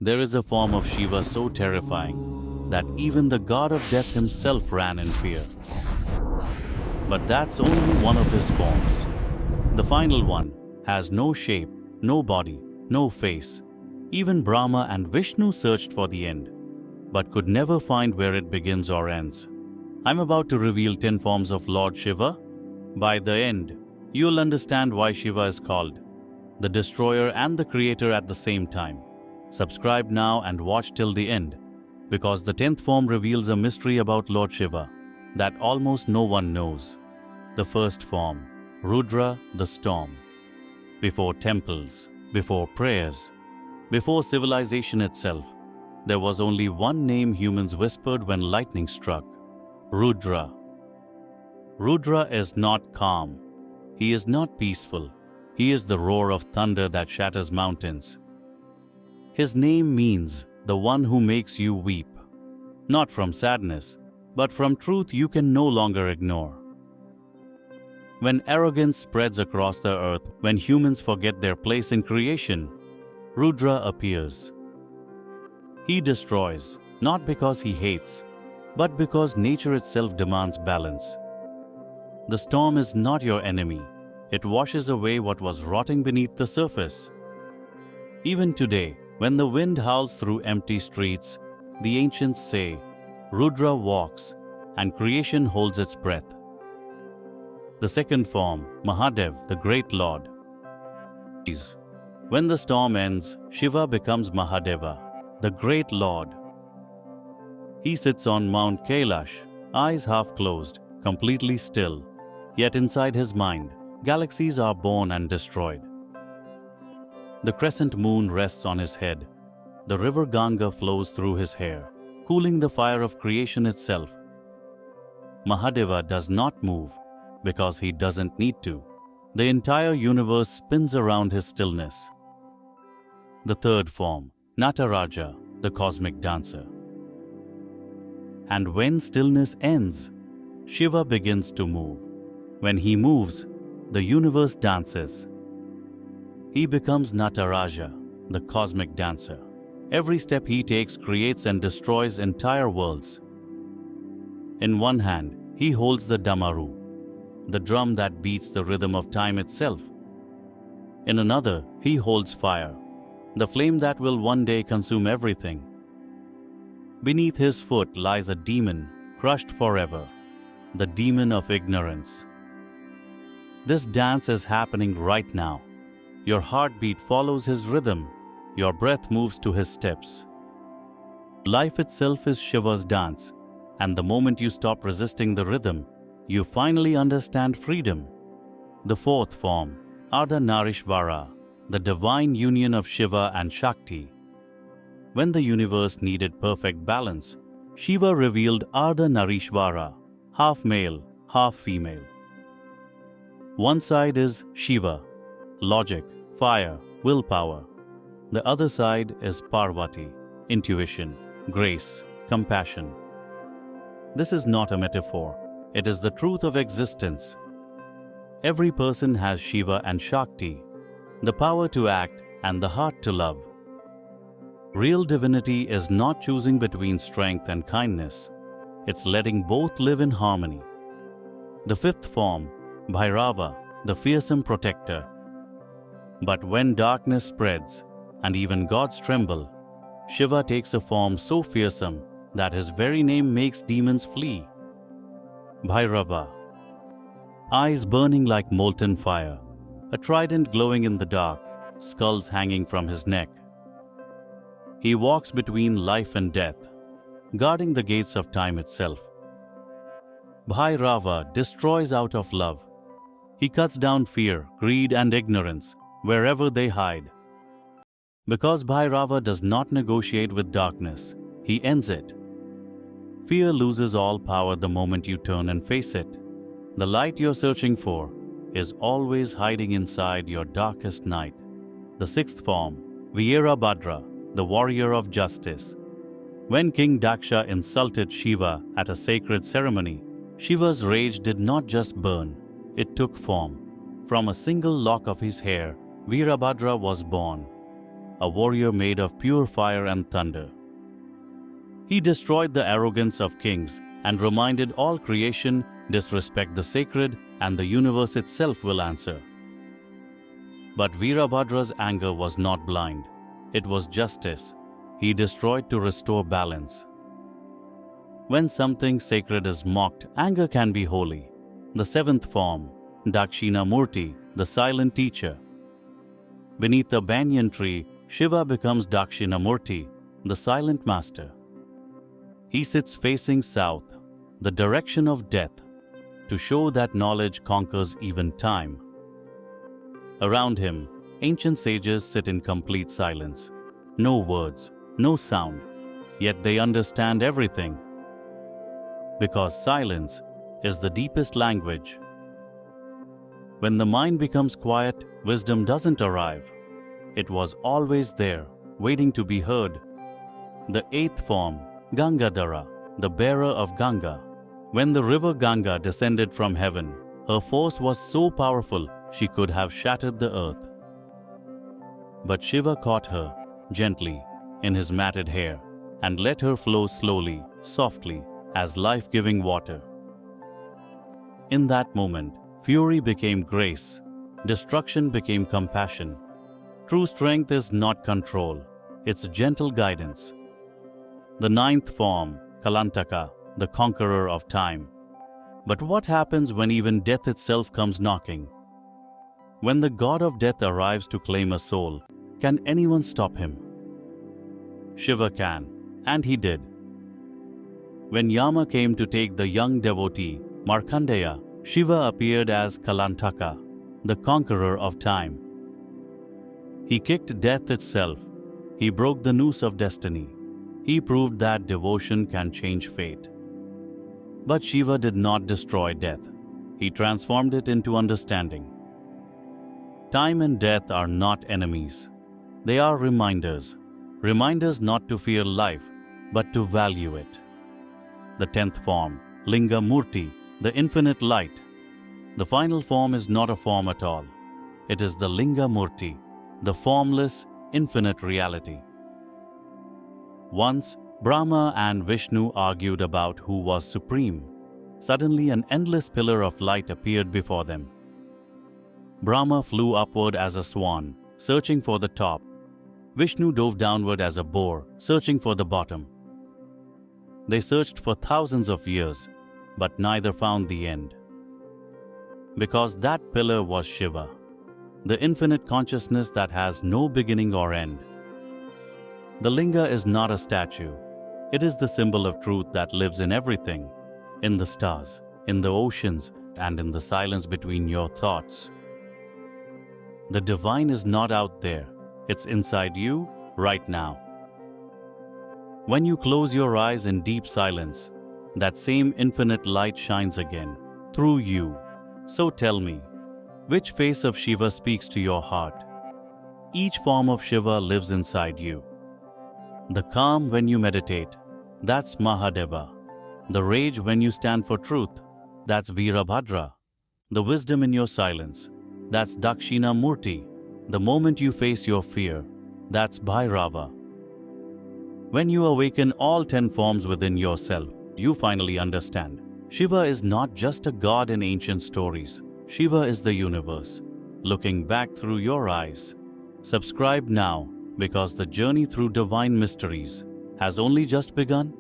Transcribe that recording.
There is a form of Shiva so terrifying that even the god of death himself ran in fear. But that's only one of his forms. The final one has no shape, no body, no face. Even Brahma and Vishnu searched for the end, but could never find where it begins or ends. I'm about to reveal 10 forms of Lord Shiva. By the end, you'll understand why Shiva is called the destroyer and the creator at the same time. Subscribe now and watch till the end, because the 10th form reveals a mystery about Lord Shiva that almost no one knows. The first form, Rudra the Storm. Before temples, before prayers, before civilization itself, there was only one name humans whispered when lightning struck: Rudra. Rudra is not calm. He is not peaceful. He is the roar of thunder that shatters mountains. His name means the one who makes you weep, not from sadness, but from truth you can no longer ignore. When arrogance spreads across the earth, when humans forget their place in creation, Rudra appears. He destroys, not because he hates, but because nature itself demands balance. The storm is not your enemy. It washes away what was rotting beneath the surface. Even today, when the wind howls through empty streets, the ancients say, Rudra walks, and creation holds its breath. The second form, Mahadev, the great Lord. When the storm ends, Shiva becomes Mahadeva, the great Lord. He sits on Mount Kailash, eyes half closed, completely still. Yet inside his mind, galaxies are born and destroyed. The crescent moon rests on his head. The river Ganga flows through his hair, cooling the fire of creation itself. Mahadeva does not move because he doesn't need to. The entire universe spins around his stillness. The third form, Nataraja, the cosmic dancer. And when stillness ends, Shiva begins to move. When he moves, the universe dances. He becomes Nataraja, the cosmic dancer. Every step he takes creates and destroys entire worlds. In one hand, he holds the damaru, the drum that beats the rhythm of time itself. In another, he holds fire, the flame that will one day consume everything. Beneath his foot lies a demon, crushed forever, the demon of ignorance. This dance is happening right now. Your heartbeat follows his rhythm. Your breath moves to his steps. Life itself is Shiva's dance, and the moment you stop resisting the rhythm, you finally understand freedom. The fourth form, Ardhanarishvara, the divine union of Shiva and Shakti. When the universe needed perfect balance, Shiva revealed Ardhanarishvara, half male, half female. One side is Shiva, logic, fire, willpower. The other side is Parvati, intuition, grace, compassion. This is not a metaphor. It is the truth of existence. Every person has Shiva and Shakti, the power to act and the heart to love. Real divinity is not choosing between strength and kindness. It's letting both live in harmony. The fifth form, Bhairava, the fearsome protector. But when darkness spreads, and even gods tremble, Shiva takes a form so fearsome that his very name makes demons flee. Bhairava, eyes burning like molten fire, a trident glowing in the dark, skulls hanging from his neck. He walks between life and death, guarding the gates of time itself. Bhairava destroys out of love. He cuts down fear, greed, and ignorance wherever they hide. Because Bhairava does not negotiate with darkness, he ends it. Fear loses all power the moment you turn and face it. The light you're searching for is always hiding inside your darkest night. The sixth form, Veerabhadra, the warrior of justice. When King Daksha insulted Shiva at a sacred ceremony, Shiva's rage did not just burn, it took form. From a single lock of his hair, Veerabhadra was born. a warrior made of pure fire and thunder. He destroyed the arrogance of kings and reminded all creation, disrespect the sacred and the universe itself will answer. But Veerabhadra's anger was not blind. It was justice. He destroyed to restore balance. When something sacred is mocked, anger can be holy. The seventh form, Dakshinamurti, the silent teacher. Beneath the banyan tree, Shiva becomes Dakshinamurti, the silent master. He sits facing south, the direction of death, to show that knowledge conquers even time. Around him, ancient sages sit in complete silence. No words, no sound, yet they understand everything. Because silence is the deepest language. When the mind becomes quiet, wisdom doesn't arrive. It was always there, waiting to be heard. The eighth form, Gangadhara, the bearer of Ganga. When the river Ganga descended from heaven, her force was so powerful she could have shattered the earth. But Shiva caught her, gently, in his matted hair, and let her flow slowly, softly, as life-giving water. In that moment, fury became grace, destruction became compassion. True strength is not control, it's gentle guidance. The ninth form, Kalantaka, the conqueror of time. But what happens when even death itself comes knocking? When the god of death arrives to claim a soul, can anyone stop him? Shiva can, and he did. When Yama came to take the young devotee, Markandeya, Shiva appeared as Kalantaka, the conqueror of time. He kicked death itself. He broke the noose of destiny. He proved that devotion can change fate. But Shiva did not destroy death. He transformed it into understanding. Time and death are not enemies. They are reminders. Reminders not to fear life, but to value it. The 10th form, Linga Murti, the infinite light. The final form is not a form at all. It is the Linga Murti, the formless, infinite reality. Once, Brahma and Vishnu argued about who was supreme. Suddenly, an endless pillar of light appeared before them. Brahma flew upward as a swan, searching for the top. Vishnu dove downward as a boar, searching for the bottom. They searched for thousands of years, but neither found the end. Because that pillar was Shiva, the infinite consciousness that has no beginning or end. The Linga is not a statue. It is the symbol of truth that lives in everything, in the stars, in the oceans, and in the silence between your thoughts. The divine is not out there. It's inside you, right now. When you close your eyes in deep silence, that same infinite light shines again, through you. So tell me, which face of Shiva speaks to your heart? Each form of Shiva lives inside you. The calm when you meditate, that's Mahadeva. The rage when you stand for truth, that's Veerabhadra. The wisdom in your silence, that's Dakshinamurti. The moment you face your fear, that's Bhairava. When you awaken all 10 forms within yourself, you finally understand. Shiva is not just a god in ancient stories. Shiva is the universe, looking back through your eyes. Subscribe now, because the journey through divine mysteries has only just begun.